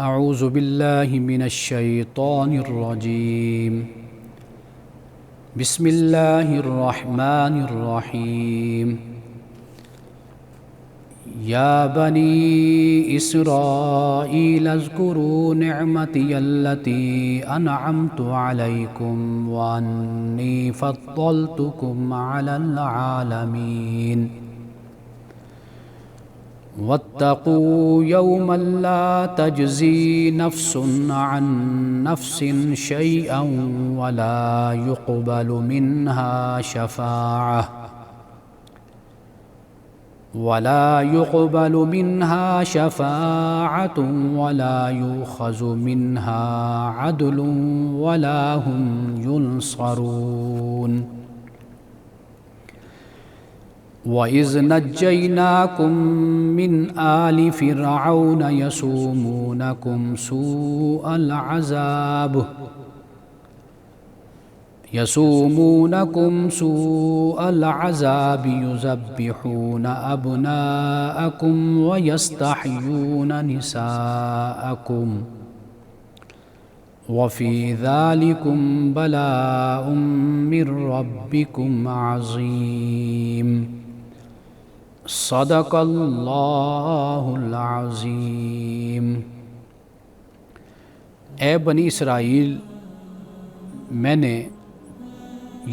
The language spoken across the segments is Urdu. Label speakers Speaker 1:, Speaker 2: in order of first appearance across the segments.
Speaker 1: اعوذ باللہ من الشیطان الرجیم بسم اللہ الرحمن الرحیم یا بنی اسرائیل اذکروا نعمتی التی انعمت علیکم وانی فضلتکم علی العالمین واتقوا يوما لا تجزي نفس عن نفس شيئا ولا يقبل منها شفاعة ولا يؤخذ منها عدل ولا هم ينصرون وَإِذْ نَجَّيْنَاكُمْ مِنْ آلِ فِرْعَوْنَ يَسُومُونَكُمْ سُوءَ الْعَذَابِ يُذَبِّحُونَ أَبْنَاءَكُمْ وَيَسْتَحْيُونَ نِسَاءَكُمْ وَفِي ذَلِكُمْ بَلَاءٌ مِّن رَّبِّكُمْ عَظِيمٌ صدق اللہ العظیم۔ اے بنی اسرائیل، میں نے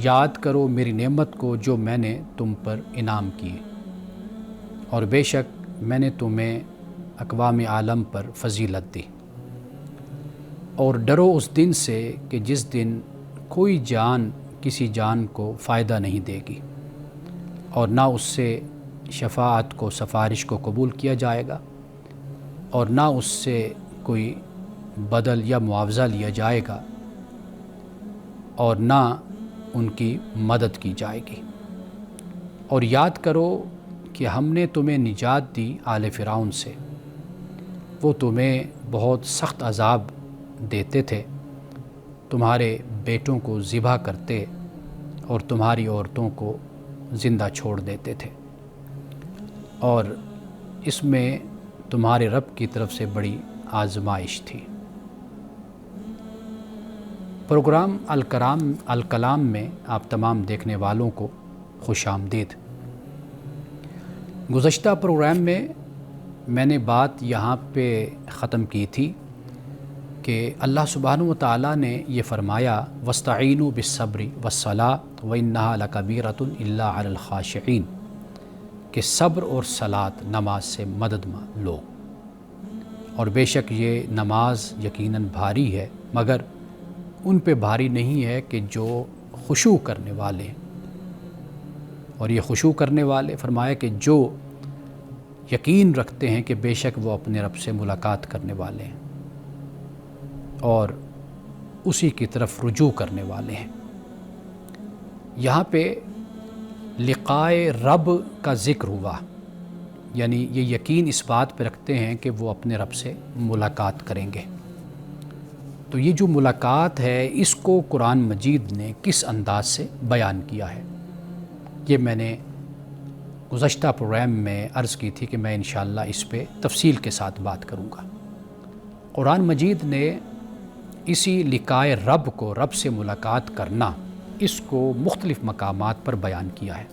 Speaker 1: یاد کرو میری نعمت کو جو میں نے تم پر انعام کی، اور بے شک میں نے تمہیں اقوام عالم پر فضیلت دی، اور ڈرو اس دن سے کہ جس دن کوئی جان کسی جان کو فائدہ نہیں دے گی، اور نہ اس سے شفاعت کو سفارش کو قبول کیا جائے گا، اور نہ اس سے کوئی بدل یا معاوضہ لیا جائے گا، اور نہ ان کی مدد کی جائے گی۔ اور یاد کرو کہ ہم نے تمہیں نجات دی آل فرعون سے، وہ تمہیں بہت سخت عذاب دیتے تھے، تمہارے بیٹوں کو ذبح کرتے اور تمہاری عورتوں کو زندہ چھوڑ دیتے تھے، اور اس میں تمہارے رب کی طرف سے بڑی آزمائش تھی۔ پروگرام الکلام میں آپ تمام دیکھنے والوں کو خوش آمدید۔ گزشتہ پروگرام میں نے بات یہاں پہ ختم کی تھی کہ اللہ سبحانہ و تعالیٰ نے یہ فرمایا وَاسْتَعِینُوا بِالصَّبْرِ وَالصَّلَاةِ وَإِنَّهَا لَكَبِیرَةٌ إِلَّا عَلَى الْخَاشِعِینَ، کہ صبر اور صلاۃ نماز سے مدد لو، اور بے شک یہ نماز یقیناً بھاری ہے، مگر ان پہ بھاری نہیں ہے کہ جو خشوع کرنے والے ہیں۔ اور یہ خشوع کرنے والے فرمایا کہ جو یقین رکھتے ہیں کہ بے شک وہ اپنے رب سے ملاقات کرنے والے ہیں اور اسی کی طرف رجوع کرنے والے ہیں۔ یہاں پہ لقائے رب کا ذکر ہوا، یعنی یہ یقین اس بات پہ رکھتے ہیں کہ وہ اپنے رب سے ملاقات کریں گے۔ تو یہ جو ملاقات ہے اس کو قرآن مجید نے کس انداز سے بیان کیا ہے، یہ میں نے گزشتہ پروگرام میں عرض کی تھی کہ میں انشاءاللہ اس پہ تفصیل کے ساتھ بات کروں گا۔ قرآن مجید نے اسی لقائے رب کو، رب سے ملاقات کرنا، اس کو مختلف مقامات پر بیان کیا ہے،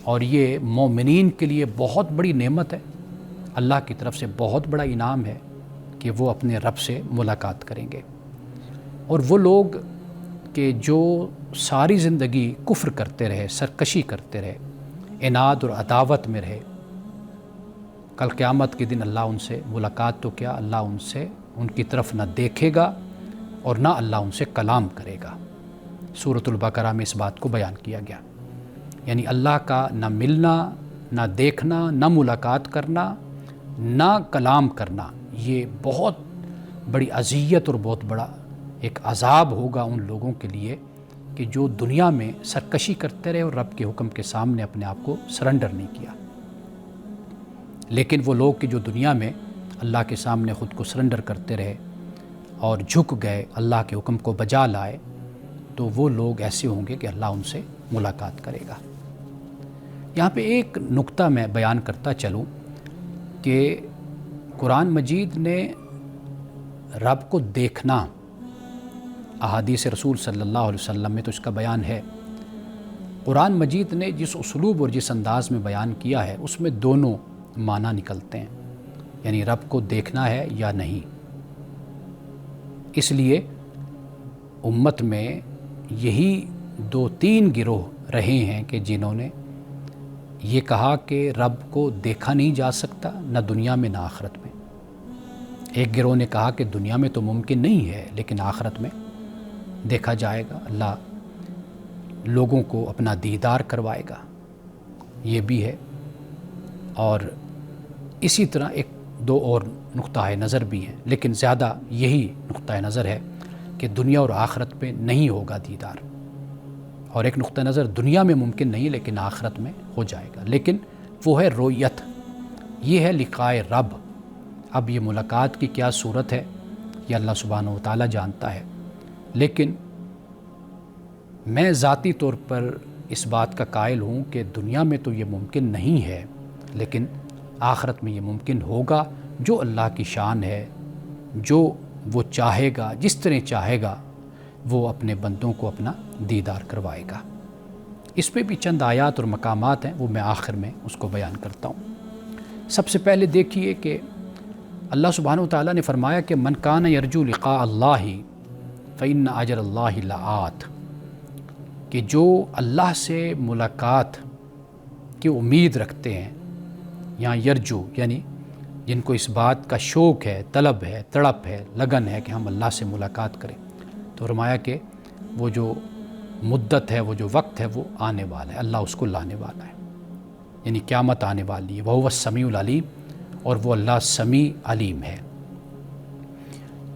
Speaker 1: اور یہ مومنین کے لیے بہت بڑی نعمت ہے، اللہ کی طرف سے بہت بڑا انعام ہے کہ وہ اپنے رب سے ملاقات کریں گے۔ اور وہ لوگ کہ جو ساری زندگی کفر کرتے رہے، سرکشی کرتے رہے، عناد اور عداوت میں رہے، کل قیامت کے دن اللہ ان سے ملاقات تو کیا، اللہ ان کی طرف نہ دیکھے گا اور نہ اللہ ان سے کلام کرے گا۔ سورۃ البقرہ میں اس بات کو بیان کیا گیا، یعنی اللہ کا نہ ملنا، نہ دیکھنا، نہ ملاقات کرنا، نہ کلام کرنا، یہ بہت بڑی اذیت اور بہت بڑا ایک عذاب ہوگا ان لوگوں کے لیے کہ جو دنیا میں سرکشی کرتے رہے اور رب کے حکم کے سامنے اپنے آپ کو سرنڈر نہیں کیا۔ لیکن وہ لوگ کہ جو دنیا میں اللہ کے سامنے خود کو سرنڈر کرتے رہے اور جھک گئے، اللہ کے حکم کو بجا لائے، تو وہ لوگ ایسے ہوں گے کہ اللہ ان سے ملاقات کرے گا۔ یہاں پہ ایک نقطہ میں بیان کرتا چلوں کہ قرآن مجید نے رب کو دیکھنا، احادیث رسول صلی اللہ علیہ وسلم میں تو اس کا بیان ہے، قرآن مجید نے جس اسلوب اور جس انداز میں بیان کیا ہے اس میں دونوں معنی نکلتے ہیں، یعنی رب کو دیکھنا ہے یا نہیں۔ اس لیے امت میں یہی 2-3 گروہ رہے ہیں کہ جنہوں نے یہ کہا کہ رب کو دیکھا نہیں جا سکتا، نہ دنیا میں نہ آخرت میں۔ ایک گروہ نے کہا کہ دنیا میں تو ممکن نہیں ہے لیکن آخرت میں دیکھا جائے گا، اللہ لوگوں کو اپنا دیدار کروائے گا، یہ بھی ہے۔ اور اسی طرح 1-2 اور نقطہ نظر بھی ہیں، لیکن زیادہ یہی نقطہ نظر ہے کہ دنیا اور آخرت میں نہیں ہوگا دیدار، اور ایک نقطہ نظر دنیا میں ممکن نہیں لیکن آخرت میں ہو جائے گا، لیکن وہ ہے رؤیت، یہ ہے لقائے رب۔ اب یہ ملاقات کی کیا صورت ہے یہ اللہ سبحانہ و تعالیٰ جانتا ہے، لیکن میں ذاتی طور پر اس بات کا قائل ہوں کہ دنیا میں تو یہ ممکن نہیں ہے لیکن آخرت میں یہ ممکن ہوگا۔ جو اللہ کی شان ہے، جو وہ چاہے گا، جس طرح چاہے گا وہ اپنے بندوں کو اپنا دیدار کروائے گا۔ اس پہ بھی چند آیات اور مقامات ہیں، وہ میں آخر میں اس کو بیان کرتا ہوں۔ سب سے پہلے دیکھیے کہ اللہ سبحانہ و تعالیٰ نے فرمایا کہ من کان یرجو لقاء اللہ فإن اجر اللہ لآت، کہ جو اللہ سے ملاقات کی امید رکھتے ہیں، یہاں یرجو یعنی جن کو اس بات کا شوق ہے، طلب ہے، تڑپ ہے، لگن ہے کہ ہم اللہ سے ملاقات کریں، تو فرمایا کہ وہ جو مدت ہے، وہ جو وقت ہے وہ آنے والا ہے، اللہ اس کو لانے والا ہے، یعنی قیامت آنے والی ہے۔ وَهُوَ السَّمِيعُ الْعَلِيمُ، اور وہ اللہ سمیع علیم ہے۔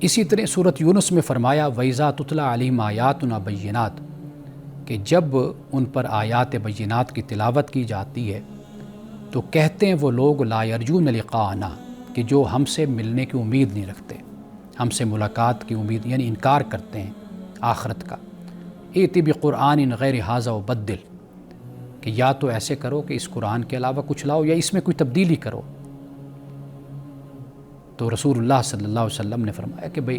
Speaker 1: اسی طرح سورۃ یونس میں فرمایا وَإِذَا تُتْلَىٰ عَلَيْهِمْ آيَاتُنَا بَيِّنَاتٍ، کہ جب ان پر آیات بینات کی تلاوت کی جاتی ہے تو کہتے ہیں وہ لوگ لا یرجون لقاءنا، کہ جو ہم سے ملنے کی امید نہیں رکھتے، ہم سے ملاقات کی امید، یعنی انکار کرتے ہیں آخرت کا۔ ائت بقرآن غیر ھذا وبدل، کہ یا تو ایسے کرو کہ اس قرآن کے علاوہ کچھ لاؤ یا اس میں کوئی تبدیلی کرو۔ تو رسول اللہ صلی اللہ علیہ وسلم نے فرمایا کہ بھئی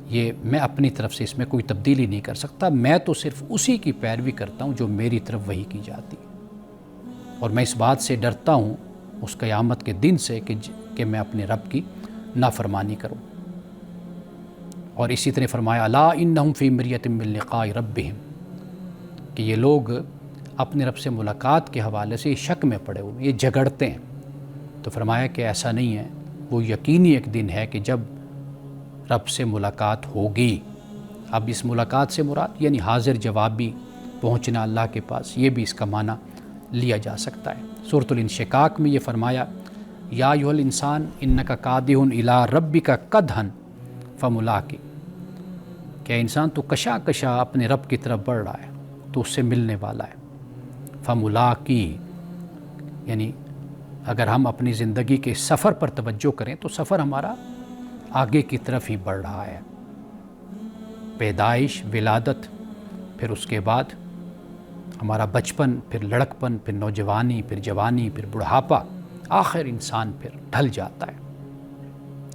Speaker 1: یہ میں اپنی طرف سے اس میں کوئی تبدیلی نہیں کر سکتا، میں تو صرف اسی کی پیروی کرتا ہوں جو میری طرف وحی کی جاتی ہے، اور میں اس بات سے ڈرتا ہوں اس قیامت کے دن سے کہ میں اپنے رب کی نافرمانی کروں۔ اور اسی طرح فرمایا الا انہم فی مریۃ من لقاء ربہم، کہ یہ لوگ اپنے رب سے ملاقات کے حوالے سے شک میں پڑے ہوئے، یہ جھگڑتے ہیں۔ تو فرمایا کہ ایسا نہیں ہے، وہ یقینی ایک دن ہے کہ جب رب سے ملاقات ہوگی۔ اب اس ملاقات سے مراد یعنی حاضر جوابی پہنچنا اللہ کے پاس، یہ بھی اس کا معنی لیا جا سکتا ہے۔ سورۃ الانشقاق میں یہ فرمایا یا ایھا الانسان انک کادح الی ربک کدحا فملاقی، کہ انسان تو کشا کشا اپنے رب کی طرف بڑھ رہا ہے تو اس سے ملنے والا ہے۔ فملاقی یعنی اگر ہم اپنی زندگی کے سفر پر توجہ کریں تو سفر ہمارا آگے کی طرف ہی بڑھ رہا ہے، پیدائش، ولادت، پھر اس کے بعد ہمارا بچپن، پھر لڑکپن، پھر نوجوانی، پھر جوانی، پھر بڑھاپا، آخر انسان پھر ڈھل جاتا ہے۔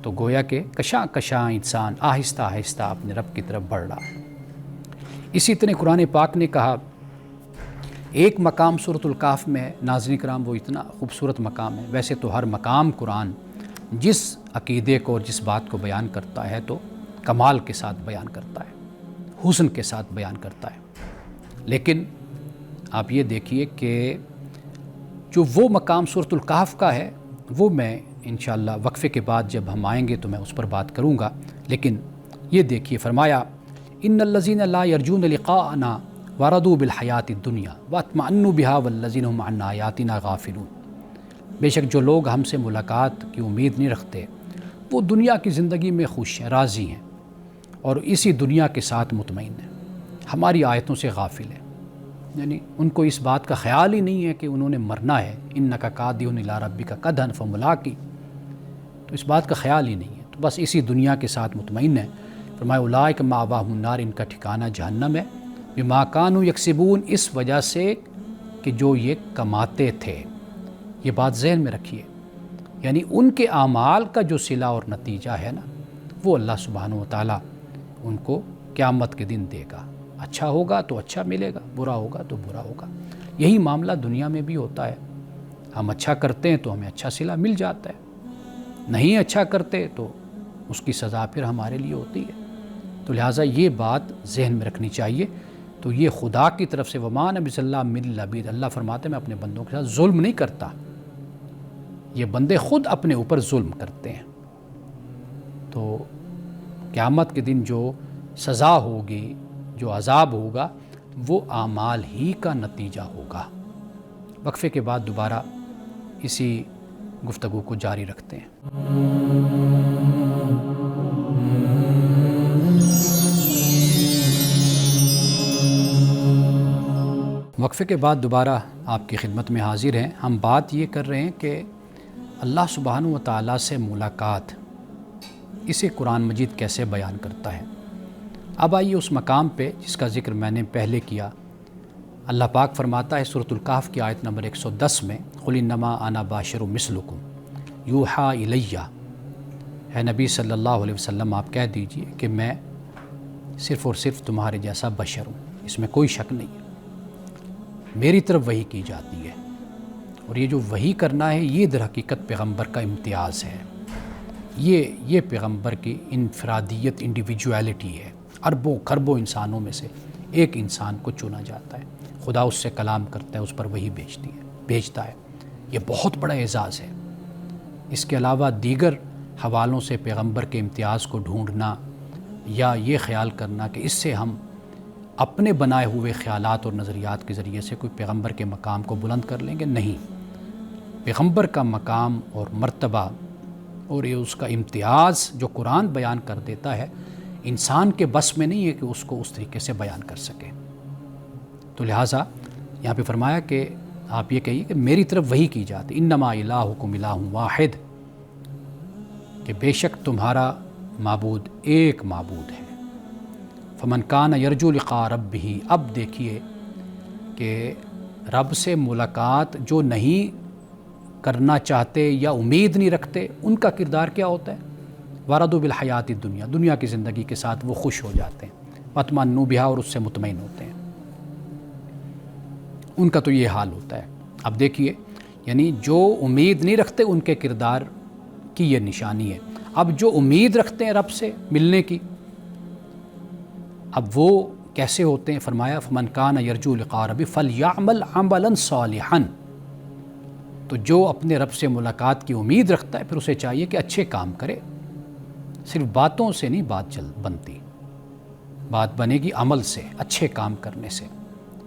Speaker 1: تو گویا کہ کشاں کشاں انسان آہستہ آہستہ اپنے رب کی طرف بڑھ رہا ہے۔ اسی طرح قرآن پاک نے کہا، ایک مقام سورۃ الکہف میں ہے، ناظرین کرام وہ اتنا خوبصورت مقام ہے، ویسے تو ہر مقام قرآن جس عقیدے کو اور جس بات کو بیان کرتا ہے تو کمال کے ساتھ بیان کرتا ہے، حسن کے ساتھ بیان کرتا ہے، لیکن آپ یہ دیکھیے کہ جو وہ مقام سورۃ الکہف کا ہے وہ میں انشاءاللہ وقفے کے بعد جب ہم آئیں گے تو میں اس پر بات کروں گا، لیکن یہ دیکھیے فرمایا ان الذین لا یرجون لقاءنا ورضوا بالحیات الدنیا واطمأنوا بها والذین هم عن آیاتنا غافلون، بے شک جو لوگ ہم سے ملاقات کی امید نہیں رکھتے وہ دنیا کی زندگی میں خوش ہیں، راضی ہیں، اور اسی دنیا کے ساتھ مطمئن ہیں، ہماری آیتوں سے غافل ہیں، یعنی ان کو اس بات کا خیال ہی نہیں ہے کہ انہوں نے مرنا ہے، انک کادح الی ربک کدحا فملاقی، تو اس بات کا خیال ہی نہیں ہے، تو بس اسی دنیا کے ساتھ مطمئن ہے۔ فرمایا اولئک مأواہم النار، ان کا ٹھکانہ جہنم ہے، بما کانوا یکسبون، اس وجہ سے کہ جو یہ کماتے تھے۔ یہ بات ذہن میں رکھیے، یعنی ان کے اعمال کا جو صلہ اور نتیجہ ہے نا وہ اللہ سبحانہ و تعالیٰ ان کو قیامت کے دن دے گا۔ اچھا ہوگا تو اچھا ملے گا، برا ہوگا تو برا ہوگا۔ یہی معاملہ دنیا میں بھی ہوتا ہے، ہم اچھا کرتے ہیں تو ہمیں اچھا صلہ مل جاتا ہے، نہیں اچھا کرتے تو اس کی سزا پھر ہمارے لیے ہوتی ہے۔ تو لہٰذا یہ بات ذہن میں رکھنی چاہیے۔ تو یہ خدا کی طرف سے وَمَا نَبِّ اللہ من العبید، اللہ فرماتے ہیں میں اپنے بندوں کے ساتھ ظلم نہیں کرتا، یہ بندے خود اپنے اوپر ظلم کرتے ہیں۔ تو قیامت کے دن جو سزا ہوگی، جو عذاب ہوگا، وہ اعمال ہی کا نتیجہ ہوگا۔ وقفے کے بعد دوبارہ اسی گفتگو کو جاری رکھتے ہیں۔ وقفے کے بعد دوبارہ آپ کی خدمت میں حاضر ہیں۔ ہم بات یہ کر رہے ہیں کہ اللہ سبحانہ و تعالیٰ سے ملاقات، اسے قرآن مجید کیسے بیان کرتا ہے۔ اب آئیے اس مقام پہ جس کا ذکر میں نے پہلے کیا۔ اللہ پاک فرماتا ہے سورۃ الکہف کی آیت نمبر 110 میں، قُلْ اِنَّمَا أَنَا بَشَرٌ مِثْلُكُمْ یُوحَىٰ إِلَيَّ، اے نبی صلی اللہ علیہ وسلم آپ کہہ دیجئے کہ میں صرف اور صرف تمہارے جیسا بشر ہوں، اس میں کوئی شک نہیں ہے، میری طرف وحی کی جاتی ہے۔ اور یہ جو وحی کرنا ہے یہ در حقیقت پیغمبر کا امتیاز ہے، یہ پیغمبر کی انفرادیت، انڈیویجویلٹی ہے۔ اربوں خربوں انسانوں میں سے ایک انسان کو چنا جاتا ہے، خدا اس سے کلام کرتا ہے، اس پر وحی بھیجتا ہے۔ یہ بہت بڑا اعزاز ہے۔ اس کے علاوہ دیگر حوالوں سے پیغمبر کے امتیاز کو ڈھونڈنا یا یہ خیال کرنا کہ اس سے ہم اپنے بنائے ہوئے خیالات اور نظریات کے ذریعے سے کوئی پیغمبر کے مقام کو بلند کر لیں گے، نہیں۔ پیغمبر کا مقام اور مرتبہ اور یہ اس کا امتیاز جو قرآن بیان کر دیتا ہے، انسان کے بس میں نہیں ہے کہ اس کو اس طریقے سے بیان کر سکے۔ تو لہٰذا یہاں پہ فرمایا کہ آپ یہ کہیے کہ میری طرف وحی کی جاتی، انما الہکم الہ واحد، کہ بے شک تمہارا معبود ایک معبود ہے۔ فمن کان یرجو لقاء ربہ، اب دیکھیے کہ رب سے ملاقات جو نہیں کرنا چاہتے یا امید نہیں رکھتے، ان کا کردار کیا ہوتا ہے؟ وردوا بالحیات الدنیا، دنیا کی زندگی کے ساتھ وہ خوش ہو جاتے ہیں، واطمئنوا بہا، اور اس سے مطمئن ہوتے ہیں۔ ان کا تو یہ حال ہوتا ہے۔ اب دیکھیے یعنی جو امید نہیں رکھتے ان کے کردار کی یہ نشانی ہے۔ اب جو امید رکھتے ہیں رب سے ملنے کی، اب وہ کیسے ہوتے ہیں؟ فرمایا فمن کان یرجو لقاء ربہ فلیعمل عملا صالحا، تو جو اپنے رب سے ملاقات کی امید رکھتا ہے پھر اسے چاہیے کہ اچھے کام کرے۔ صرف باتوں سے نہیں بات بنتی، بات بنے گی عمل سے، اچھے کام کرنے سے۔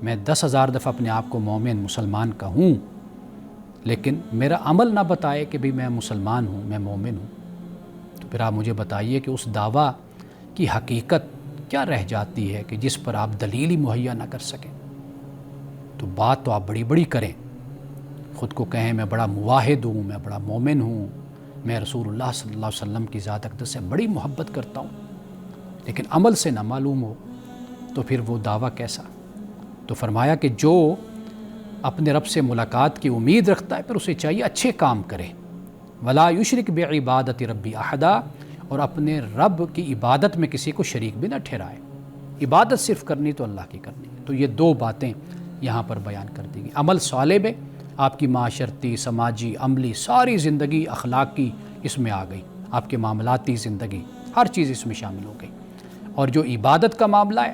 Speaker 1: میں 10,000 دفعہ اپنے آپ کو مومن مسلمان کہوں، لیکن میرا عمل نہ بتائے کہ بھی میں مسلمان ہوں، میں مومن ہوں، تو پھر آپ مجھے بتائیے کہ اس دعویٰ کی حقیقت کیا رہ جاتی ہے کہ جس پر آپ دلیل ہی مہیا نہ کر سکیں۔ تو بات تو آپ بڑی بڑی کریں، خود کو کہیں میں بڑا موحد ہوں، میں بڑا مومن ہوں، میں رسول اللہ صلی اللہ علیہ وسلم کی ذات اقدس سے بڑی محبت کرتا ہوں، لیکن عمل سے نہ معلوم ہو تو پھر وہ دعویٰ کیسا؟ تو فرمایا کہ جو اپنے رب سے ملاقات کی امید رکھتا ہے پھر اسے چاہیے اچھے کام کرے، ولا یشرک بعبادت ربی احدا، اور اپنے رب کی عبادت میں کسی کو شریک بھی نہ ٹھہرائے۔ عبادت صرف کرنی تو اللہ کی کرنی۔ تو یہ دو باتیں یہاں پر بیان کر دی گئی۔ عمل صالح ہے، آپ کی معاشرتی، سماجی، عملی ساری زندگی اخلاقی اس میں آ گئی، آپ کے معاملاتی زندگی ہر چیز اس میں شامل ہو گئی۔ اور جو عبادت کا معاملہ ہے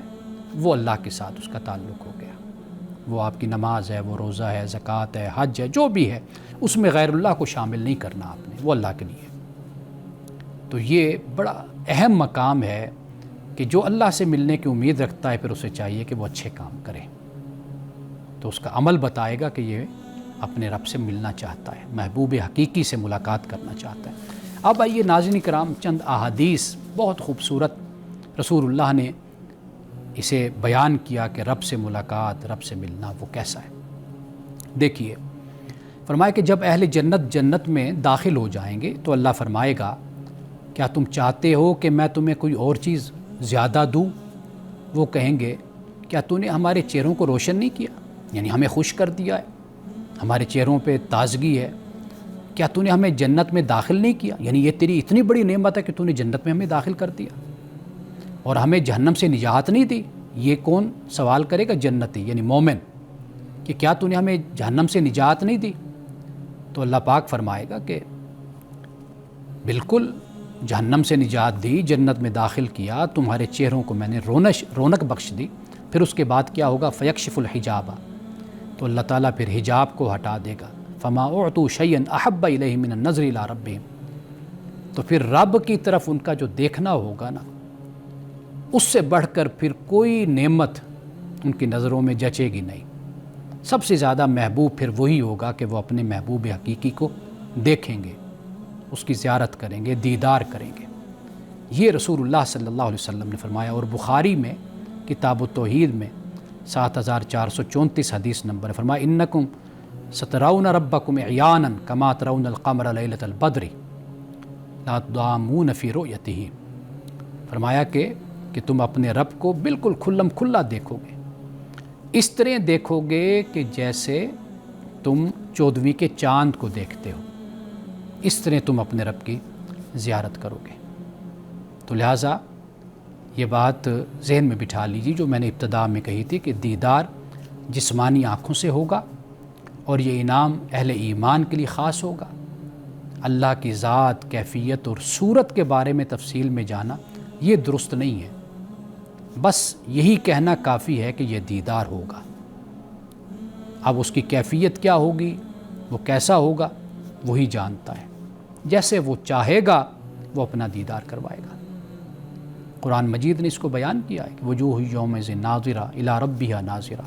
Speaker 1: وہ اللہ کے ساتھ اس کا تعلق ہو گیا، وہ آپ کی نماز ہے، وہ روزہ ہے، زکوٰۃ ہے، حج ہے، جو بھی ہے اس میں غیر اللہ کو شامل نہیں کرنا آپ نے، وہ اللہ کے لیے۔ تو یہ بڑا اہم مقام ہے کہ جو اللہ سے ملنے کی امید رکھتا ہے پھر اسے چاہیے کہ وہ اچھے کام کرے، تو اس کا عمل بتائے گا کہ یہ اپنے رب سے ملنا چاہتا ہے، محبوب حقیقی سے ملاقات کرنا چاہتا ہے۔ اب آئیے ناظرین کرام، چند احادیث بہت خوبصورت رسول اللہ نے اسے بیان کیا کہ رب سے ملاقات، رب سے ملنا وہ کیسا ہے۔ دیکھیے فرمایا کہ جب اہل جنت جنت میں داخل ہو جائیں گے تو اللہ فرمائے گا کیا تم چاہتے ہو کہ میں تمہیں کوئی اور چیز زیادہ دوں؟ وہ کہیں گے کیا تو نے ہمارے چہروں کو روشن نہیں کیا، یعنی ہمیں خوش کر دیا ہے، ہمارے چہروں پہ تازگی ہے، کیا تو نے ہمیں جنت میں داخل نہیں کیا؟ یعنی یہ تیری اتنی بڑی نعمت ہے کہ تو نے جنت میں ہمیں داخل کر دیا اور ہمیں جہنم سے نجات نہیں دی۔ یہ کون سوال کرے گا؟ جنتی یعنی مومن، کہ کیا تو نے ہمیں جہنم سے نجات نہیں دی؟ تو اللہ پاک فرمائے گا کہ بالکل جہنم سے نجات دی، جنت میں داخل کیا، تمہارے چہروں کو میں نے رونق بخش دی۔ پھر اس کے بعد کیا ہوگا؟ فیکشف الحجاب، تو اللہ تعالیٰ پھر حجاب کو ہٹا دے گا۔ فما اعطوا شیئا احب الیہم من النظر الی ربہم، تو پھر رب کی طرف ان کا جو دیکھنا ہوگا نا، اس سے بڑھ کر پھر کوئی نعمت ان کی نظروں میں جچے گی نہیں۔ سب سے زیادہ محبوب پھر وہی ہوگا کہ وہ اپنے محبوب حقیقی کو دیکھیں گے، اس کی زیارت کریں گے، دیدار کریں گے۔ یہ رسول اللہ صلی اللہ علیہ وسلم نے فرمایا، اور بخاری میں کتاب التوحید میں 7434 حدیث نمبر ہے، فرمایا انکم سترون ربکم عیانا کما ترون القمر لیلۃ البدر لا تضامون فی رؤیتہ، فرمایا کہ تم اپنے رب کو بالکل کھلم کھلا دیکھو گے، اس طرح دیکھو گے کہ جیسے تم 14ویں کے چاند کو دیکھتے ہو، اس طرح تم اپنے رب کی زیارت کرو گے۔ تو لہٰذا یہ بات ذہن میں بٹھا لیجیے جو میں نے ابتدا میں کہی تھی کہ دیدار جسمانی آنکھوں سے ہوگا، اور یہ انعام اہل ایمان کے لیے خاص ہوگا۔ اللہ کی ذات، کیفیت اور صورت کے بارے میں تفصیل میں جانا یہ درست نہیں ہے، بس یہی کہنا کافی ہے کہ یہ دیدار ہوگا۔ اب اس کی کیفیت کیا ہوگی، وہ کیسا ہوگا، وہی جانتا ہے۔ جیسے وہ چاہے گا وہ اپنا دیدار کروائے گا۔ قرآن مجید نے اس کو بیان کیا ہے کہ وجوہ یومئذ ناظرہ الی ربہا ناظرہ،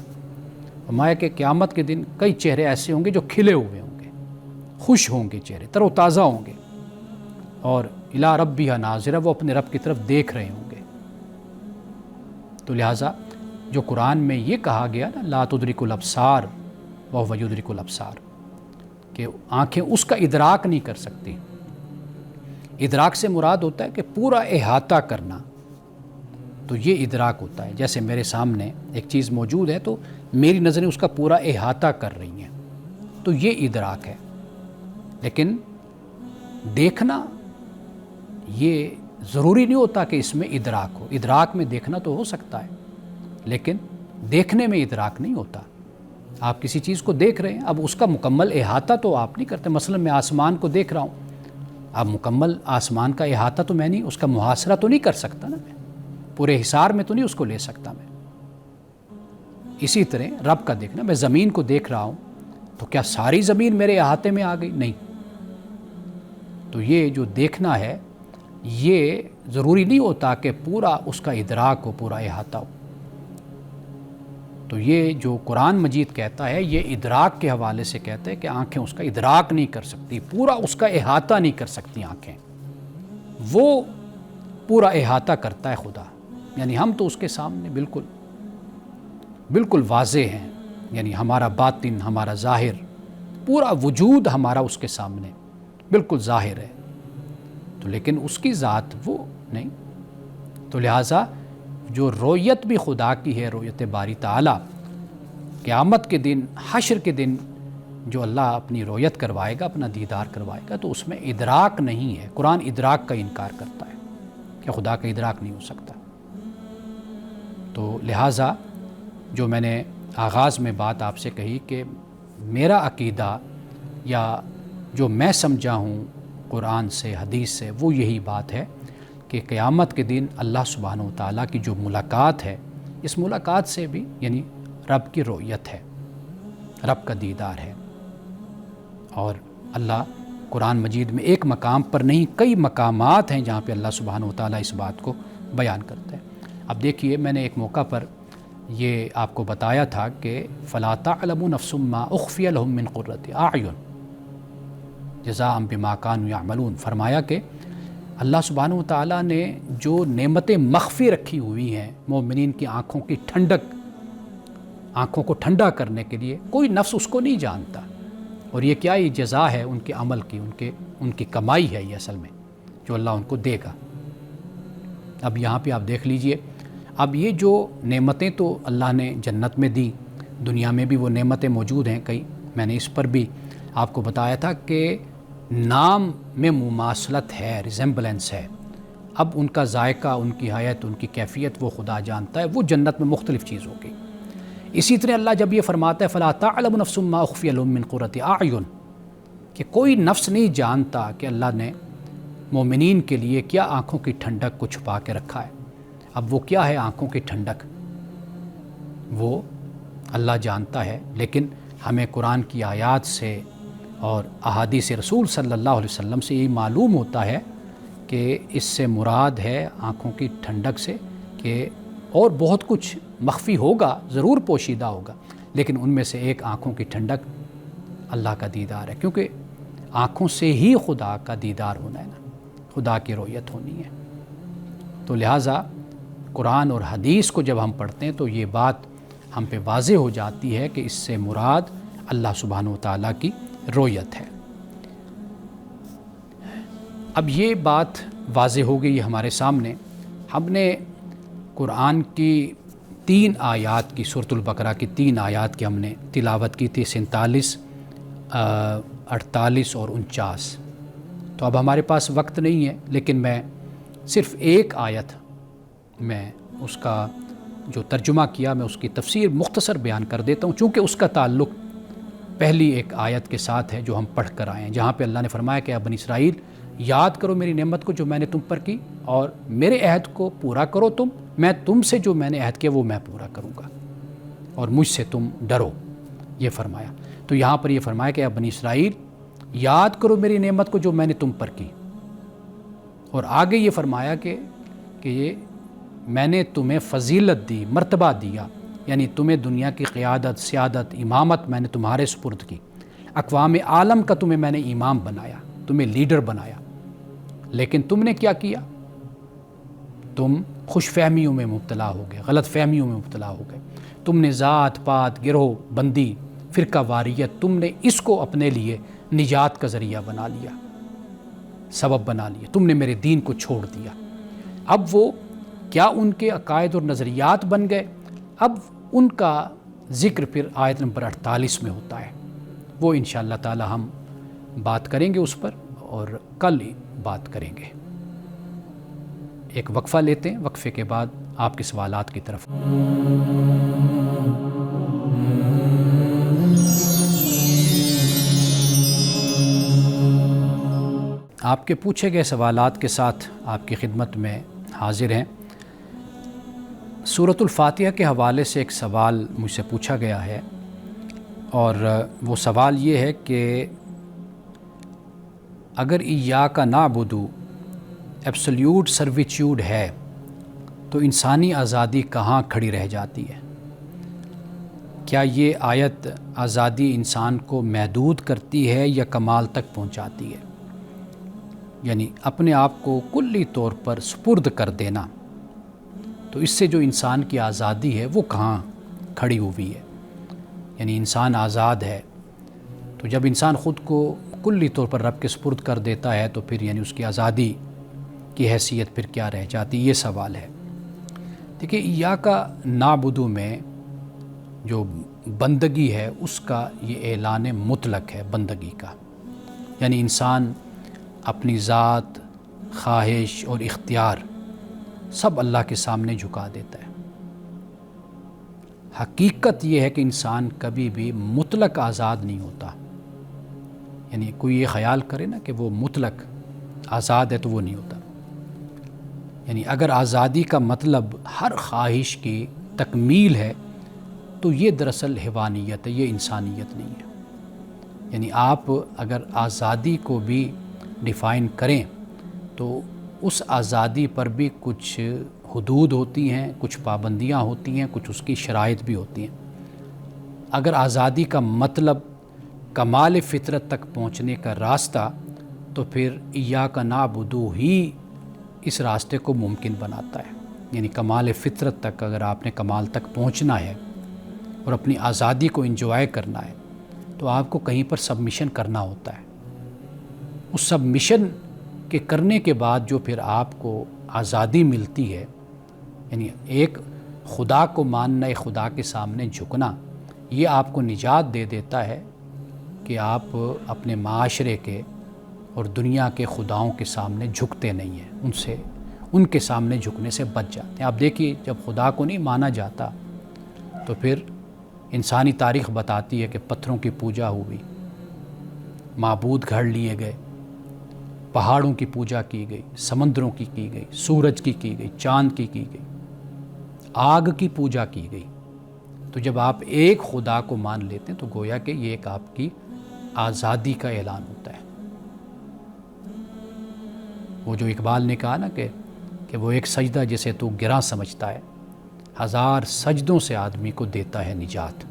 Speaker 1: فرمایا کہ قیامت کے دن کئی چہرے ایسے ہوں گے جو کھلے ہوئے ہوں گے، خوش ہوں گے، چہرے تر و تازہ ہوں گے، اور الی ربہا ناظرہ، وہ اپنے رب کی طرف دیکھ رہے ہوں گے۔ تو لہٰذا جو قرآن میں یہ کہا گیا نا لا تدرک الابصار وہو یدرک الابصار، کہ آنکھیں اس کا ادراک نہیں کر سکتی، ادراک سے مراد ہوتا ہے کہ پورا احاطہ کرنا، تو یہ ادراک ہوتا ہے۔ جیسے میرے سامنے ایک چیز موجود ہے تو میری نظریں اس کا پورا احاطہ کر رہی ہیں، تو یہ ادراک ہے۔ لیکن دیکھنا یہ ضروری نہیں ہوتا کہ اس میں ادراک ہو، ادراک میں دیکھنا تو ہو سکتا ہے، لیکن دیکھنے میں ادراک نہیں ہوتا۔ آپ کسی چیز کو دیکھ رہے ہیں، اب اس کا مکمل احاطہ تو آپ نہیں کرتے۔ مثلا میں آسمان کو دیکھ رہا ہوں، اب مکمل آسمان کا احاطہ تو میں نہیں، اس کا محاصرہ تو نہیں کر سکتا نا، میں پورے حصار میں تو نہیں اس کو لے سکتا میں۔ اسی طرح رب کا دیکھنا، میں زمین کو دیکھ رہا ہوں تو کیا ساری زمین میرے احاطے میں آ گئی؟ نہیں۔ تو یہ جو دیکھنا ہے یہ ضروری نہیں ہوتا کہ پورا اس کا ادراک ہو، پورا احاطہ ہو۔ تو یہ جو قرآن مجید کہتا ہے یہ ادراک کے حوالے سے کہتا ہے کہ آنکھیں اس کا ادراک نہیں کر سکتی، پورا اس کا احاطہ نہیں کر سکتی آنکھیں، وہ پورا احاطہ کرتا ہے خدا۔ یعنی ہم تو اس کے سامنے بالکل واضح ہیں، یعنی ہمارا باطن، ہمارا ظاہر، پورا وجود ہمارا اس کے سامنے بالکل ظاہر ہے، تو لیکن اس کی ذات وہ نہیں۔ تو لہٰذا جو رویت بھی خدا کی ہے، رویت باری تعالیٰ، قیامت کے دن، حشر کے دن جو اللہ اپنی رویت کروائے گا، اپنا دیدار کروائے گا، تو اس میں ادراک نہیں ہے۔ قرآن ادراک کا انکار کرتا ہے کہ خدا کا ادراک نہیں ہو سکتا۔ تو لہٰذا جو میں نے آغاز میں بات آپ سے کہی کہ میرا عقیدہ یا جو میں سمجھا ہوں قرآن سے، حدیث سے، وہ یہی بات ہے کہ قیامت کے دن اللہ سبحانہ و تعالیٰ کی جو ملاقات ہے، اس ملاقات سے بھی یعنی رب کی رؤیت ہے، رب کا دیدار ہے۔ اور اللہ قرآن مجید میں ایک مقام پر نہیں، کئی مقامات ہیں جہاں پہ اللہ سبحانہ و تعالیٰ اس بات کو بیان کرتے ہیں۔ اب دیکھیے، میں نے ایک موقع پر یہ آپ کو بتایا تھا کہ فَلَا تَعْلَمُ نَفْسٌ مَّا أُخْفِيَ لَهُم مِّن قُرَّةِ أَعْيُنٍ جَزَاءً بِمَا كَانُوا يَعْمَلُونَ، فرمایا کہ اللہ سبحانہ و تعالیٰ نے جو نعمتیں مخفی رکھی ہوئی ہیں مومنین کی آنکھوں کی ٹھنڈک، آنکھوں کو ٹھنڈا کرنے کے لیے، کوئی نفس اس کو نہیں جانتا، اور یہ کیا، یہ جزا ہے ان کے عمل کی، ان کی کمائی ہے یہ اصل میں جو اللہ ان کو دے گا۔ اب یہاں پہ آپ دیکھ لیجئے، اب یہ جو نعمتیں تو اللہ نے جنت میں دی، دنیا میں بھی وہ نعمتیں موجود ہیں کئی، میں نے اس پر بھی آپ کو بتایا تھا کہ نام میں مماثلت ہے، ریزمبلنس ہے، اب ان کا ذائقہ، ان کی حیت، ان کی کیفیت وہ خدا جانتا ہے، وہ جنت میں مختلف چیز ہوگی۔ اسی طرح اللہ جب یہ فرماتا ہے فَلَا تَعْلَمُ نَفْسٌ مَّا أُخْفِيَ لَهُم مِّن قُرَّةِ أَعْيُنٍ، کہ کوئی نفس نہیں جانتا کہ اللہ نے مومنین کے لیے کیا آنکھوں کی ٹھنڈک کو چھپا کے رکھا ہے۔ اب وہ کیا ہے آنکھوں کی ٹھنڈک، وہ اللہ جانتا ہے، لیکن ہمیں قرآن کی آیات سے اور احادیث رسول صلی اللہ علیہ وسلم سے یہ معلوم ہوتا ہے کہ اس سے مراد ہے آنکھوں کی ٹھنڈک سے کہ اور بہت کچھ مخفی ہوگا، ضرور پوشیدہ ہوگا، لیکن ان میں سے ایک آنکھوں کی ٹھنڈک اللہ کا دیدار ہے، کیونکہ آنکھوں سے ہی خدا کا دیدار ہونا ہے نا، خدا کی رؤیت ہونی ہے۔ تو لہٰذا قرآن اور حدیث کو جب ہم پڑھتے ہیں تو یہ بات ہم پہ واضح ہو جاتی ہے کہ اس سے مراد اللہ سبحانہ و تعالیٰ کی رؤیت ہے۔ اب یہ بات واضح ہو گئی ہمارے سامنے، ہم نے قرآن کی 3 آیات کی، سورۃ البقرہ کی 3 آیات کی ہم نے تلاوت کی تھی، 47، 48 اور 49۔ تو اب ہمارے پاس وقت نہیں ہے، لیکن میں صرف ایک آیت میں اس کا جو ترجمہ کیا میں اس کی تفسیر مختصر بیان کر دیتا ہوں، چونکہ اس کا تعلق پہلی ایک آیت کے ساتھ ہے جو ہم پڑھ کر آئے ہیں، جہاں پہ اللہ نے فرمایا کہ اے بنی اسرائیل یاد کرو میری نعمت کو جو میں نے تم پر کی، اور میرے عہد کو پورا کرو تم، میں تم سے جو میں نے عہد کیا وہ میں پورا کروں گا، اور مجھ سے تم ڈرو، یہ فرمایا۔ تو یہاں پر یہ فرمایا کہ اے بنی اسرائیل یاد کرو میری نعمت کو جو میں نے تم پر کی، اور آگے یہ فرمایا کہ یہ میں نے تمہیں فضیلت دی، مرتبہ دیا، یعنی تمہیں دنیا کی قیادت، سیادت، امامت میں نے تمہارے سپرد کی، اقوام عالم کا تمہیں میں نے امام بنایا، تمہیں لیڈر بنایا، لیکن تم نے کیا کیا؟ تم خوش فہمیوں میں مبتلا ہو گئے، غلط فہمیوں میں مبتلا ہو گئے، تم نے ذات پات، گروہ بندی، فرقہ واریت، تم نے اس کو اپنے لیے نجات کا ذریعہ بنا لیا، سبب بنا لیا، تم نے میرے دین کو چھوڑ دیا۔ اب وہ کیا ان کے عقائد اور نظریات بن گئے؟ اب ان کا ذکر پھر آیت نمبر 48 میں ہوتا ہے، وہ انشاءاللہ تعالی ہم بات کریں گے اس پر، اور کل بات کریں گے۔ ایک وقفہ لیتے ہیں، وقفے کے بعد آپ کے سوالات کی طرف۔ آپ کے پوچھے گئے سوالات کے ساتھ آپ کی خدمت میں حاضر ہیں۔ سورۃ الفاتحہ کے حوالے سے ایک سوال مجھ سے پوچھا گیا ہے، اور وہ سوال یہ ہے کہ اگر ایاک نعبد ایبسلیوٹ سرویچیوڈ ہے تو انسانی آزادی کہاں کھڑی رہ جاتی ہے؟ کیا یہ آیت آزادی انسان کو محدود کرتی ہے یا کمال تک پہنچاتی ہے؟ یعنی اپنے آپ کو کلی طور پر سپرد کر دینا، تو اس سے جو انسان کی آزادی ہے وہ کہاں کھڑی ہوئی ہے؟ یعنی انسان آزاد ہے، تو جب انسان خود کو کلی طور پر رب کے سپرد کر دیتا ہے تو پھر یعنی اس کی آزادی کی حیثیت پھر کیا رہ جاتی؟ یہ سوال ہے۔ دیکھیے ایاک نعبد میں جو بندگی ہے اس کا یہ اعلان مطلق ہے بندگی کا، یعنی انسان اپنی ذات، خواہش اور اختیار سب اللہ کے سامنے جھکا دیتا ہے۔ حقیقت یہ ہے کہ انسان کبھی بھی مطلق آزاد نہیں ہوتا، یعنی کوئی یہ خیال کرے نا کہ وہ مطلق آزاد ہے تو وہ نہیں ہوتا۔ یعنی اگر آزادی کا مطلب ہر خواہش کی تکمیل ہے تو یہ دراصل حیوانیت ہے، یہ انسانیت نہیں ہے۔ یعنی آپ اگر آزادی کو بھی ڈیفائن کریں تو اس آزادی پر بھی کچھ حدود ہوتی ہیں، کچھ پابندیاں ہوتی ہیں، کچھ اس کی شرائط بھی ہوتی ہیں۔ اگر آزادی کا مطلب کمال فطرت تک پہنچنے کا راستہ، تو پھر ایاک نعبد ہی اس راستے کو ممکن بناتا ہے۔ یعنی کمال فطرت تک اگر آپ نے کمال تک پہنچنا ہے اور اپنی آزادی کو انجوائے کرنا ہے تو آپ کو کہیں پر سبمیشن کرنا ہوتا ہے۔ اس سبمیشن کے کرنے کے بعد جو پھر آپ کو آزادی ملتی ہے، یعنی ایک خدا کو ماننا، ایک خدا کے سامنے جھکنا، یہ آپ کو نجات دے دیتا ہے کہ آپ اپنے معاشرے کے اور دنیا کے خداؤں کے سامنے جھکتے نہیں ہیں، ان کے سامنے جھکنے سے بچ جاتے ہیں۔ آپ دیکھیے جب خدا کو نہیں مانا جاتا تو پھر انسانی تاریخ بتاتی ہے کہ پتھروں کی پوجا ہوئی، معبود گھڑ لیے گئے، پہاڑوں کی پوجا کی گئی، سمندروں کی گئی، سورج کی گئی، چاند کی گئی، آگ کی پوجا کی گئی۔ تو جب آپ ایک خدا کو مان لیتے ہیں تو گویا کہ یہ ایک آپ کی آزادی کا اعلان ہوتا ہے۔ وہ جو اقبال نے کہا نا کہ وہ ایک سجدہ جسے تو گراں سمجھتا ہے، 1000 سجدوں سے آدمی کو دیتا ہے نجات۔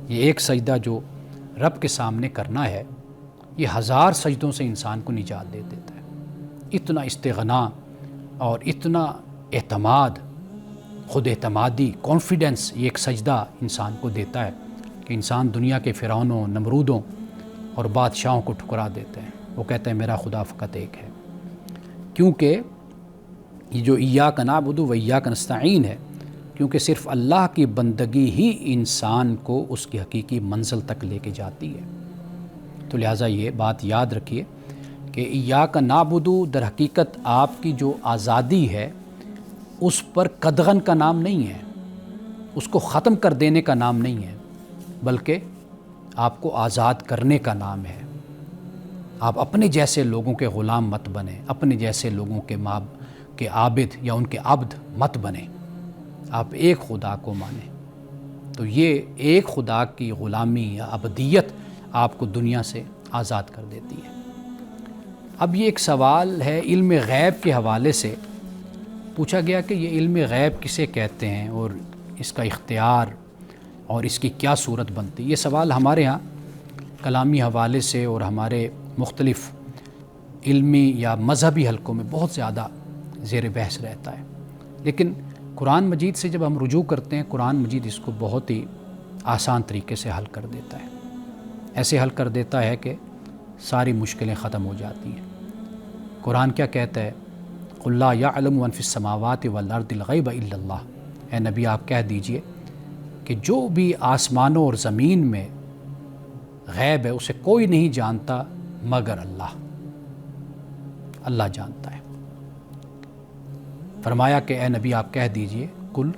Speaker 1: یہ ایک سجدہ جو رب کے سامنے کرنا ہے، یہ 1000 سجدوں سے انسان کو نجات دے دیتا ہے۔ اتنا استغنا اور اتنا اعتماد، خود اعتمادی، کانفیڈنس یہ ایک سجدہ انسان کو دیتا ہے کہ انسان دنیا کے فرعونوں، نمرودوں اور بادشاہوں کو ٹھکرا دیتے ہیں۔ وہ کہتے ہیں میرا خدا فقط ایک ہے، کیونکہ یہ جو ایاک نعبد و ایاک نستعین ہے، کیونکہ صرف اللہ کی بندگی ہی انسان کو اس کی حقیقی منزل تک لے کے جاتی ہے۔ تو لہٰذا یہ بات یاد رکھیے کہ ایاک نعبد در حقیقت آپ کی جو آزادی ہے اس پر قدغن کا نام نہیں ہے، اس کو ختم کر دینے کا نام نہیں ہے، بلکہ آپ کو آزاد کرنے کا نام ہے۔ آپ اپنے جیسے لوگوں کے غلام مت بنیں، اپنے جیسے لوگوں کے عابد یا ان کے عبد مت بنیں، آپ ایک خدا کو مانیں۔ تو یہ ایک خدا کی غلامی یا عبدیت آپ کو دنیا سے آزاد کر دیتی ہے۔ اب یہ ایک سوال ہے علم غیب کے حوالے سے پوچھا گیا کہ یہ علم غیب کسے کہتے ہیں اور اس کا اختیار اور اس کی کیا صورت بنتی ہے۔ یہ سوال ہمارے ہاں کلامی حوالے سے اور ہمارے مختلف علمی یا مذہبی حلقوں میں بہت زیادہ زیر بحث رہتا ہے، لیکن قرآن مجید سے جب ہم رجوع کرتے ہیں، قرآن مجید اس کو بہت ہی آسان طریقے سے حل کر دیتا ہے، ایسے حل کر دیتا ہے کہ ساری مشکلیں ختم ہو جاتی ہیں۔ قرآن کیا کہتا ہے؟ قُلْ لَا يَعْلَمُ مَنْ فِي السَّمَاوَاتِ وَالْأَرْضِ الْغَيْبَ إِلَّا اللَّهُ، اے نبی آپ کہہ دیجئے کہ جو بھی آسمانوں اور زمین میں غیب ہے اسے کوئی نہیں جانتا مگر اللہ، اللہ جانتا ہے۔ فرمایا کہ اے نبی آپ کہہ دیجئے قُلْ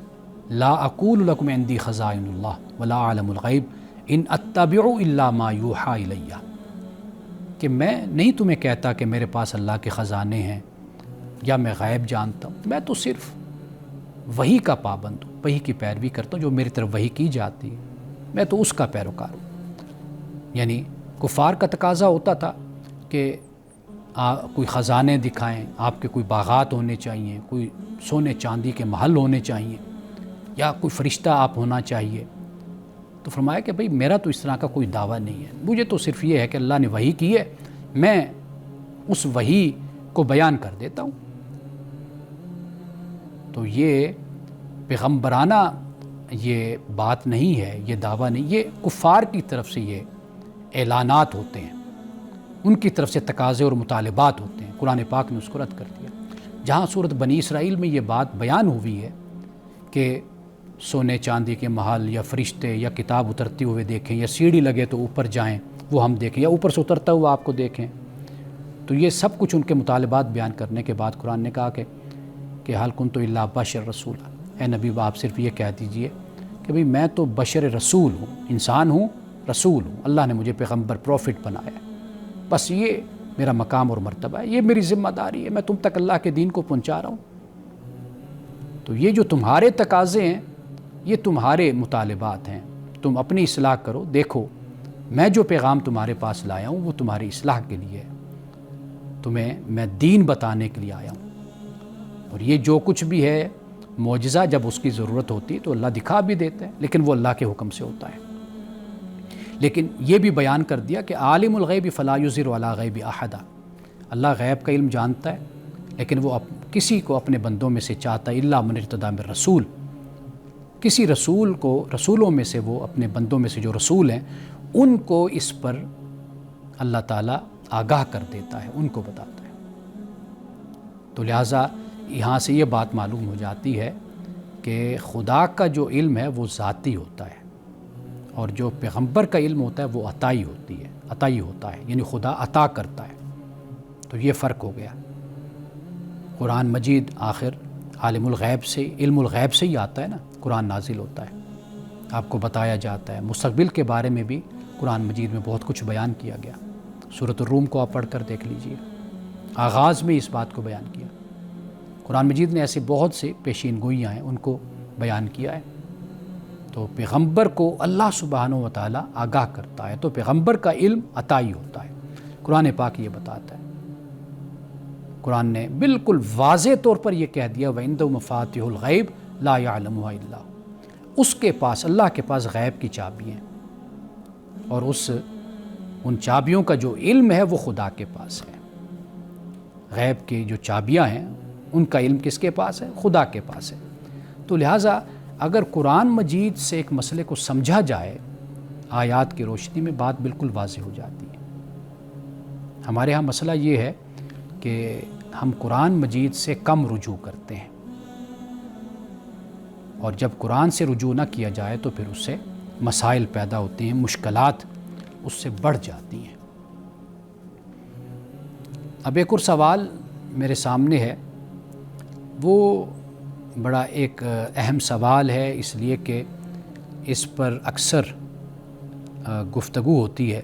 Speaker 1: لَا أَقُولُ لَكُمْ عِنْدِي خَزَائِنُ اللَّهِ وَلَا أَعْلَمُ الْغَيْبَ إِنْ أَتَّبِعُ إِلَّا مَا يُوحَىٰ إِلَيَّ، کہ میں نہیں تمہیں کہتا کہ میرے پاس اللہ کے خزانے ہیں یا میں غیب جانتا ہوں، میں تو صرف وحی کا پابند ہوں، وحی کی پیروی کرتا ہوں، جو میری طرف وحی کی جاتی ہے میں تو اس کا پیروکار ہوں۔ یعنی کفار کا تقاضا ہوتا تھا کہ کوئی خزانے دکھائیں، آپ کے کوئی باغات ہونے چاہیے، کوئی سونے چاندی کے محل ہونے چاہیے، یا کوئی فرشتہ آپ ہونا چاہیے۔ تو فرمایا کہ بھئی میرا تو اس طرح کا کوئی دعویٰ نہیں ہے، مجھے تو صرف یہ ہے کہ اللہ نے وحی کی ہے، میں اس وحی کو بیان کر دیتا ہوں۔ تو یہ پیغمبرانہ یہ بات نہیں ہے، یہ دعویٰ نہیں، یہ کفار کی طرف سے یہ اعلانات ہوتے ہیں، ان کی طرف سے تقاضے اور مطالبات ہوتے ہیں۔ قرآن پاک نے اس کو رد کر دیا۔ جہاں سورۃ بنی اسرائیل میں یہ بات بیان ہوئی ہے کہ سونے چاندی کے محل یا فرشتے یا کتاب اترتے ہوئے دیکھیں، یا سیڑھی لگے تو اوپر جائیں وہ ہم دیکھیں، یا اوپر سے اترتا ہوا آپ کو دیکھیں، تو یہ سب کچھ ان کے مطالبات بیان کرنے کے بعد قرآن نے کہا کہ حل کنت الا بشر رسول، اے نبی آپ صرف یہ کہہ دیجئے کہ بھئی میں تو بشر رسول ہوں، انسان ہوں، رسول ہوں، اللہ نے مجھے پیغمبر پروفٹ بنایا ہے، بس یہ میرا مقام اور مرتبہ ہے، یہ میری ذمہ داری ہے، میں تم تک اللہ کے دین کو پہنچا رہا ہوں۔ تو یہ جو تمہارے تقاضے ہیں یہ تمہارے مطالبات ہیں، تم اپنی اصلاح کرو، دیکھو میں جو پیغام تمہارے پاس لایا ہوں وہ تمہاری اصلاح کے لیے ہے، تمہیں میں دین بتانے کے لیے آیا ہوں۔ اور یہ جو کچھ بھی ہے معجزہ جب اس کی ضرورت ہوتی ہے تو اللہ دکھا بھی دیتا ہے، لیکن وہ اللہ کے حکم سے ہوتا ہے۔ لیکن یہ بھی بیان کر دیا کہ عالم الغیب فلا یظہر علی غیب احدا، اللہ غیب کا علم جانتا ہے لیکن وہ کسی کو اپنے بندوں میں سے چاہتا ہے الا من ارتضی من رسول، کسی رسول کو، رسولوں میں سے وہ اپنے بندوں میں سے جو رسول ہیں ان کو اس پر اللہ تعالیٰ آگاہ کر دیتا ہے، ان کو بتاتا ہے۔ تو لہٰذا یہاں سے یہ بات معلوم ہو جاتی ہے کہ خدا کا جو علم ہے وہ ذاتی ہوتا ہے، اور جو پیغمبر کا علم ہوتا ہے وہ عطائی ہوتی ہے، عطائی ہوتا ہے، یعنی خدا عطا کرتا ہے۔ تو یہ فرق ہو گیا۔ قرآن مجید آخر عالم الغیب سے، علم الغیب سے ہی آتا ہے نا، قرآن نازل ہوتا ہے، آپ کو بتایا جاتا ہے۔ مستقبل کے بارے میں بھی قرآن مجید میں بہت کچھ بیان کیا گیا۔ سورۃ الروم کو آپ پڑھ کر دیکھ لیجئے، آغاز میں اس بات کو بیان کیا۔ قرآن مجید نے ایسی بہت سی پیشین گوئیاں ہیں، ان کو بیان کیا ہے۔ تو پیغمبر کو اللہ سبحانہ و تعالیٰ آگاہ کرتا ہے، تو پیغمبر کا علم عطائی ہوتا ہے۔ قرآن پاک یہ بتاتا ہے، قرآن نے بالکل واضح طور پر یہ کہہ دیا وَعِندَهُ مَفَاتِحُ الْغَيْبِ لَا يَعْلَمُهَا إِلَّا هُوَ، اس کے پاس، اللہ کے پاس غیب کی چابی ہیں، اور ان چابیوں کا جو علم ہے وہ خدا کے پاس ہے۔ غیب کی جو چابیاں ہیں ان کا علم کس کے پاس ہے؟ خدا کے پاس ہے۔ تو لہٰذا اگر قرآن مجید سے ایک مسئلے کو سمجھا جائے آیات کی روشنی میں، بات بالکل واضح ہو جاتی ہے۔ ہمارے ہاں مسئلہ یہ ہے کہ ہم قرآن مجید سے کم رجوع کرتے ہیں، اور جب قرآن سے رجوع نہ کیا جائے تو پھر اس سے مسائل پیدا ہوتے ہیں، مشکلات اس سے بڑھ جاتی ہیں۔ اب ایک اور سوال میرے سامنے ہے، وہ بڑا ایک اہم سوال ہے، اس لیے کہ اس پر اکثر گفتگو ہوتی ہے،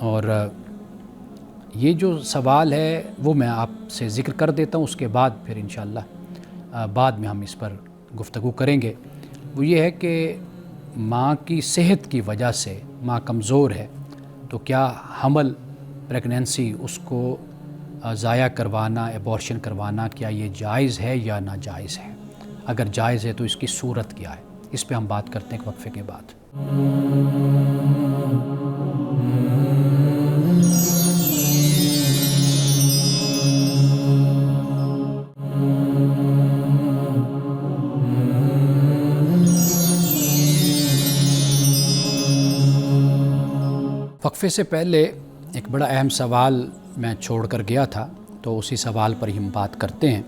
Speaker 1: اور یہ جو سوال ہے وہ میں آپ سے ذکر کر دیتا ہوں، اس کے بعد پھر انشاءاللہ بعد میں ہم اس پر گفتگو کریں گے۔ وہ یہ ہے کہ ماں کی صحت کی وجہ سے ماں کمزور ہے، تو کیا حمل، پریگنینسی، اس کو ضائع کروانا، ایبورشن کروانا، کیا یہ جائز ہے یا ناجائز ہے؟ اگر جائز ہے تو اس کی صورت کیا ہے؟ اس پہ ہم بات کرتے ہیں ایک وقفے کے بعد۔ وقفے سے پہلے ایک بڑا اہم سوال میں چھوڑ کر گیا تھا، تو اسی سوال پر ہی ہم بات کرتے ہیں۔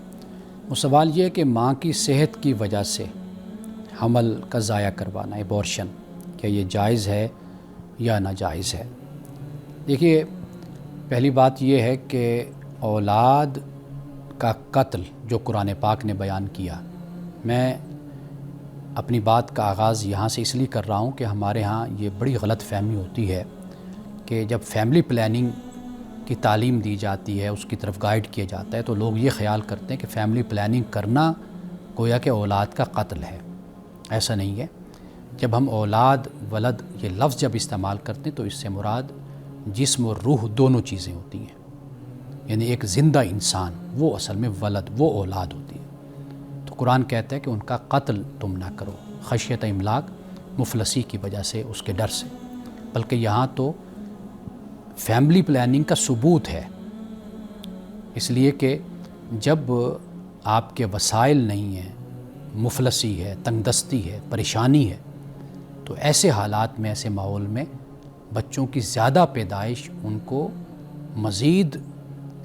Speaker 1: وہ سوال یہ ہے کہ ماں کی صحت کی وجہ سے حمل کا ضائع کروانا، ایبورشن، کیا یہ جائز ہے یا ناجائز ہے؟ دیکھیے، پہلی بات یہ ہے کہ اولاد کا قتل جو قرآن پاک نے بیان کیا، میں اپنی بات کا آغاز یہاں سے اس لیے کر رہا ہوں کہ ہمارے ہاں یہ بڑی غلط فہمی ہوتی ہے کہ جب فیملی پلاننگ کی تعلیم دی جاتی ہے، اس کی طرف گائیڈ کیا جاتا ہے، تو لوگ یہ خیال کرتے ہیں کہ فیملی پلاننگ کرنا گویا کہ اولاد کا قتل ہے۔ ایسا نہیں ہے۔ جب ہم اولاد، ولد، یہ لفظ جب استعمال کرتے ہیں تو اس سے مراد جسم اور روح دونوں چیزیں ہوتی ہیں، یعنی ایک زندہ انسان، وہ اصل میں ولد، وہ اولاد ہوتی ہے۔ تو قرآن کہتا ہے کہ ان کا قتل تم نہ کرو، خشیت املاق، مفلسی کی وجہ سے، اس کے ڈر سے۔ بلکہ یہاں تو فیملی پلاننگ کا ثبوت ہے، اس لیے کہ جب آپ کے وسائل نہیں ہیں، مفلسی ہے، تنگ دستی ہے، پریشانی ہے، تو ایسے حالات میں، ایسے ماحول میں بچوں کی زیادہ پیدائش ان کو مزید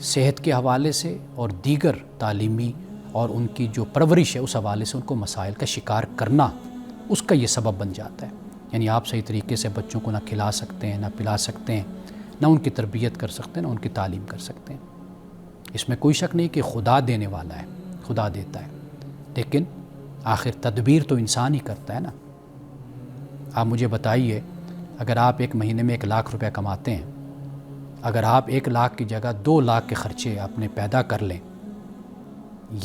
Speaker 1: صحت کے حوالے سے اور دیگر تعلیمی اور ان کی جو پرورش ہے اس حوالے سے ان کو مسائل کا شکار کرنا، اس کا یہ سبب بن جاتا ہے۔ یعنی آپ صحیح طریقے سے بچوں کو نہ کھلا سکتے ہیں، نہ پلا سکتے ہیں، نہ ان کی تربیت کر سکتے ہیں، نہ ان کی تعلیم کر سکتے ہیں۔ اس میں کوئی شک نہیں کہ خدا دینے والا ہے، خدا دیتا ہے، لیکن آخر تدبیر تو انسان ہی کرتا ہے نا۔ آپ مجھے بتائیے، اگر آپ ایک مہینے میں 1 لاکھ روپے کماتے ہیں، اگر آپ 1 لاکھ کی جگہ 2 لاکھ کے خرچے اپنے پیدا کر لیں،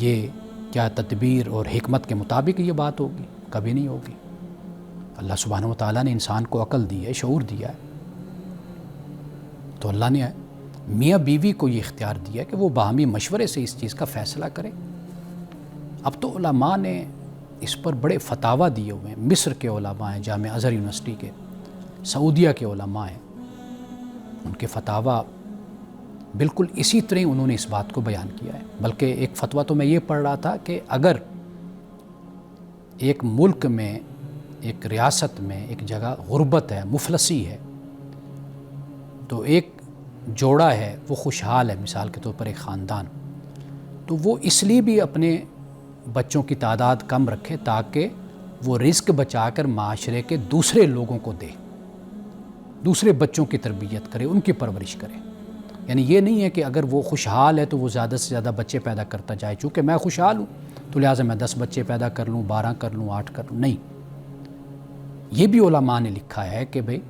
Speaker 1: یہ کیا تدبیر اور حکمت کے مطابق یہ بات ہوگی؟ کبھی نہیں ہوگی۔ اللہ سبحانہ و تعالیٰ نے انسان کو عقل دی ہے، شعور دیا ہے، تو اللہ نے میاں بیوی کو یہ اختیار دیا کہ وہ باہمی مشورے سے اس چیز کا فیصلہ کریں۔ اب تو علماء نے اس پر بڑے فتاویٰ دیے ہوئے ہیں، مصر کے علماء ہیں، جامعہ ازہر یونیورسٹی کے، سعودیہ کے علماء ہیں، ان کے فتاویٰ بالکل اسی طرح انہوں نے اس بات کو بیان کیا ہے۔ بلکہ ایک فتویٰ تو میں یہ پڑھ رہا تھا کہ اگر ایک ملک میں، ایک ریاست میں، ایک جگہ غربت ہے، مفلسی ہے، تو ایک جوڑا ہے وہ خوشحال ہے، مثال کے طور پر ایک خاندان، تو وہ اس لیے بھی اپنے بچوں کی تعداد کم رکھے تاکہ وہ رزق بچا کر معاشرے کے دوسرے لوگوں کو دے، دوسرے بچوں کی تربیت کرے، ان کی پرورش کرے۔ یعنی یہ نہیں ہے کہ اگر وہ خوشحال ہے تو وہ زیادہ سے زیادہ بچے پیدا کرتا جائے، چونکہ میں خوشحال ہوں تو لہٰذا میں 10 بچے پیدا کر لوں، 12 کر لوں، 8 کر لوں، نہیں۔ یہ بھی علماء نے لکھا ہے کہ بھئی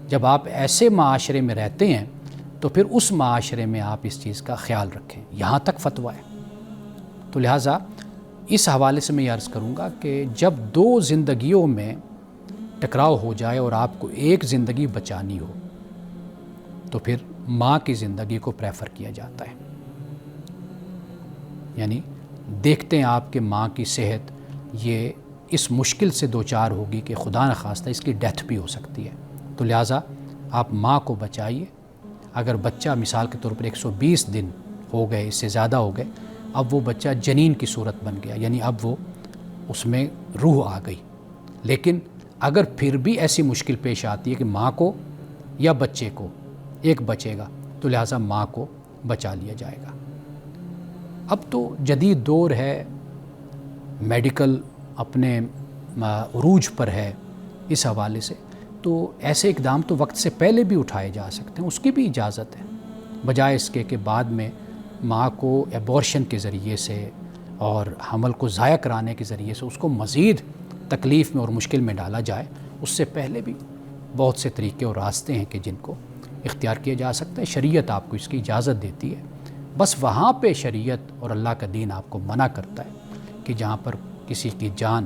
Speaker 1: جب آپ ایسے معاشرے میں رہتے ہیں تو پھر اس معاشرے میں آپ اس چیز کا خیال رکھیں، یہاں تک فتویٰ ہے۔ تو لہٰذا اس حوالے سے میں یہ عرض کروں گا کہ جب 2 زندگیوں میں ٹکراؤ ہو جائے اور آپ کو ایک زندگی بچانی ہو تو پھر ماں کی زندگی کو پریفر کیا جاتا ہے، یعنی دیکھتے ہیں آپ کے ماں کی صحت یہ اس مشکل سے دوچار ہوگی کہ خدا نخواستہ اس کی ڈیتھ بھی ہو سکتی ہے، تو لہٰذا آپ ماں کو بچائیے۔ اگر بچہ مثال کے طور پر 120 دن ہو گئے، اس سے زیادہ ہو گئے، اب وہ بچہ جنین کی صورت بن گیا، یعنی اب وہ اس میں روح آ گئی، لیکن اگر پھر بھی ایسی مشکل پیش آتی ہے کہ ماں کو یا بچے کو ایک بچے گا تو لہٰذا ماں کو بچا لیا جائے گا۔ اب تو جدید دور ہے، میڈیکل اپنے عروج پر ہے، اس حوالے سے تو ایسے اقدام تو وقت سے پہلے بھی اٹھائے جا سکتے ہیں، اس کی بھی اجازت ہے، بجائے اس کے کہ بعد میں ماں کو ایبورشن کے ذریعے سے اور حمل کو ضائع کرانے کے ذریعے سے اس کو مزید تکلیف میں اور مشکل میں ڈالا جائے۔ اس سے پہلے بھی بہت سے طریقے اور راستے ہیں کہ جن کو اختیار کیا جا سکتا ہے، شریعت آپ کو اس کی اجازت دیتی ہے، بس وہاں پہ شریعت اور اللہ کا دین آپ کو منع کرتا ہے کہ جہاں پر کسی کی جان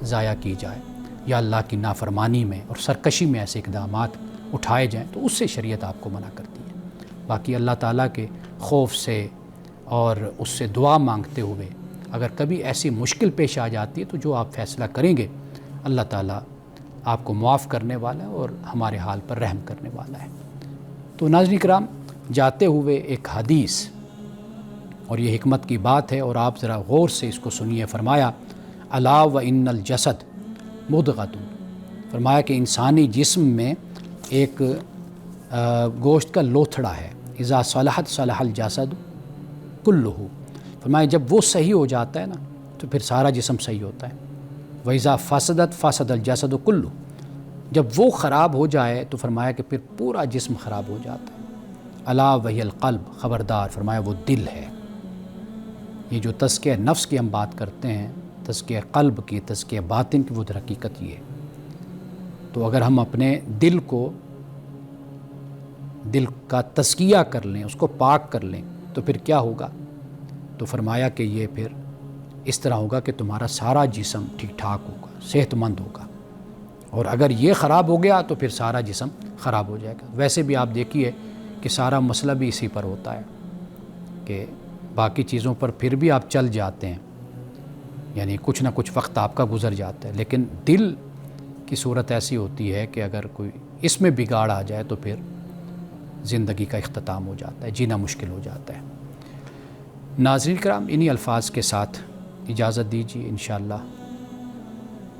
Speaker 1: ضائع کی جائے یا اللہ کی نافرمانی میں اور سرکشی میں ایسے اقدامات اٹھائے جائیں تو اس سے شریعت آپ کو منع کرتی ہے۔ باقی اللہ تعالیٰ کے خوف سے اور اس سے دعا مانگتے ہوئے اگر کبھی ایسی مشکل پیش آ جاتی ہے تو جو آپ فیصلہ کریں گے اللہ تعالیٰ آپ کو معاف کرنے والا ہے اور ہمارے حال پر رحم کرنے والا ہے۔ تو ناظرین کرام، جاتے ہوئے ایک حدیث اور یہ حکمت کی بات ہے اور آپ ذرا غور سے اس کو سنیے۔ فرمایا الا و ان الجسد مضغۃ، فرمایا کہ انسانی جسم میں ایک گوشت کا لوتھڑا ہے، اذا صلحت صلح الجسد کلہ، فرمایا جب وہ صحیح ہو جاتا ہے نا تو پھر سارا جسم صحیح ہوتا ہے، وَإِذَا فَسَدَتْ فَسَدَ الْجَسَدُ كُلُّ، جب وہ خراب ہو جائے تو فرمایا کہ پھر پورا جسم خراب ہو جاتا ہے۔ الا وہی القلب، خبردار، فرمایا وہ دل ہے۔ یہ جو تزکیہ نفس کی ہم بات کرتے ہیں، تزکیہ قلب کی، تزکیہ باطن کی، وہ در حقیقت یہ ہے۔ تو اگر ہم اپنے دل کا تزکیہ کر لیں، اس کو پاک کر لیں تو پھر کیا ہوگا؟ تو فرمایا کہ یہ پھر اس طرح ہوگا کہ تمہارا سارا جسم ٹھیک ٹھاک ہوگا، صحت مند ہوگا، اور اگر یہ خراب ہو گیا تو پھر سارا جسم خراب ہو جائے گا۔ ویسے بھی آپ دیکھیے کہ سارا مسئلہ بھی اسی پر ہوتا ہے کہ باقی چیزوں پر پھر بھی آپ چل جاتے ہیں، یعنی کچھ نہ کچھ وقت آپ کا گزر جاتا ہے، لیکن دل کی صورت ایسی ہوتی ہے کہ اگر کوئی اس میں بگاڑ آ جائے تو پھر زندگی کا اختتام ہو جاتا ہے، جینا مشکل ہو جاتا ہے۔ ناظرین کرام، انہی الفاظ کے ساتھ اجازت دیجیے، انشاءاللہ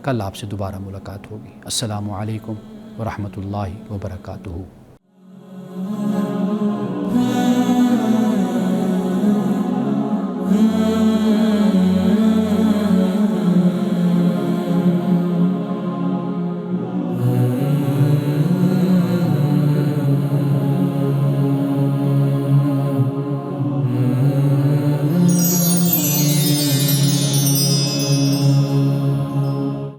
Speaker 1: کل آپ سے دوبارہ ملاقات ہوگی۔ السلام علیکم ورحمۃ اللہ وبرکاتہ۔